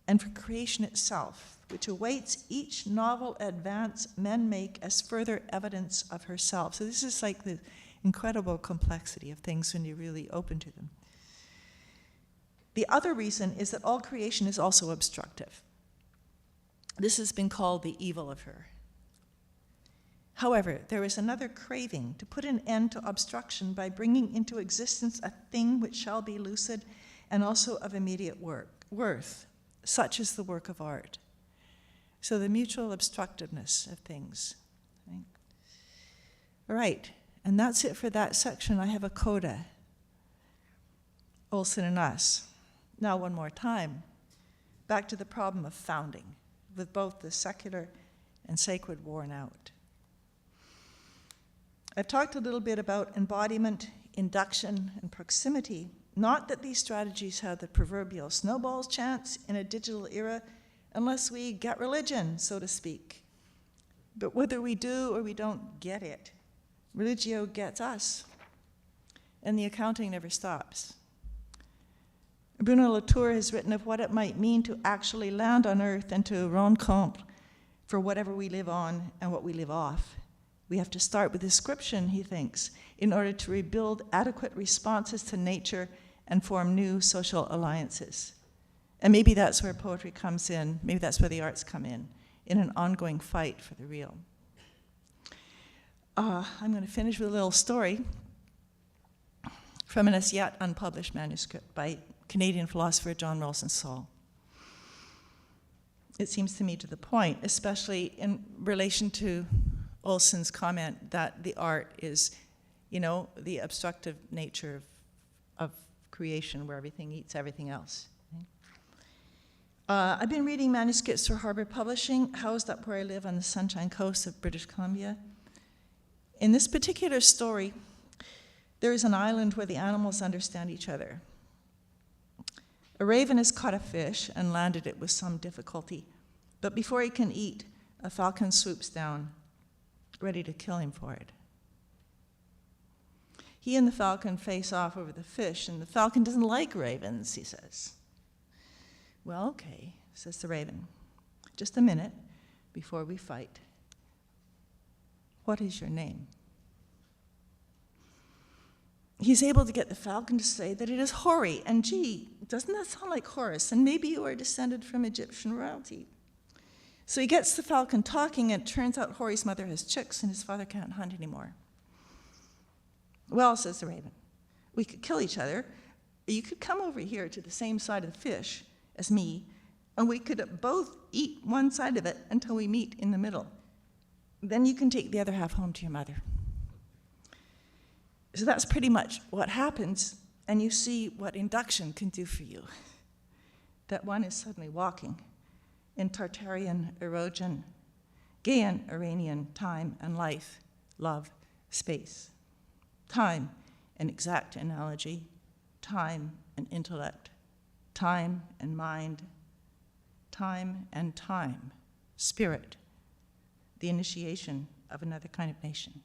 and for creation itself, which awaits each novel advance men make as further evidence of herself. So this is like the incredible complexity of things when you're really open to them. The other reason is that all creation is also obstructive. This has been called the evil of her. However, there is another craving to put an end to obstruction by bringing into existence a thing which shall be lucid and also of immediate worth, such as the work of art. So the mutual obstructiveness of things. Right? All right, and that's it for that section. I have a coda. Olson and us. Now one more time, back to the problem of founding, with both the secular and sacred worn out. I've talked a little bit about embodiment, induction, and proximity. Not that these strategies have the proverbial snowball's chance in a digital era unless we get religion, so to speak. But whether we do or we don't get it, Religio gets us, and the accounting never stops. Bruno Latour has written of what it might mean to actually land on Earth and to rendre compte for whatever we live on and what we live off. We have to start with description, he thinks, in order to rebuild adequate responses to nature and form new social alliances. And maybe that's where poetry comes in, maybe that's where the arts come in an ongoing fight for the real. I'm going to finish with a little story from an as yet unpublished manuscript by Canadian philosopher John Rawson Saul. It seems to me to the point, especially in relation to Olson's comment that the art is, the obstructive nature of creation where everything eats everything else. I've been reading manuscripts for Harbour Publishing, housed up where I live on the Sunshine Coast of British Columbia. In this particular story, there is an island where the animals understand each other. A raven has caught a fish and landed it with some difficulty, but before he can eat, a falcon swoops down, ready to kill him for it. He and the falcon face off over the fish, and the falcon doesn't like ravens, he says. Well, okay, says the raven. Just a minute before we fight. What is your name? He's able to get the falcon to say that it is Hori, and gee, doesn't that sound like Horus? And maybe you are descended from Egyptian royalty. So he gets the falcon talking, and it turns out Hori's mother has chicks, and his father can't hunt anymore. Well, says the raven, we could kill each other. You could come over here to the same side of the fish as me, and we could both eat one side of it until we meet in the middle. Then you can take the other half home to your mother. So that's pretty much what happens, and you see what induction can do for you. That one is suddenly walking in Tartarian erosion, Gaian Iranian time and life, love, space. Time, an exact analogy, time and intellect, time and mind, time and time, spirit, the initiation of another kind of nation.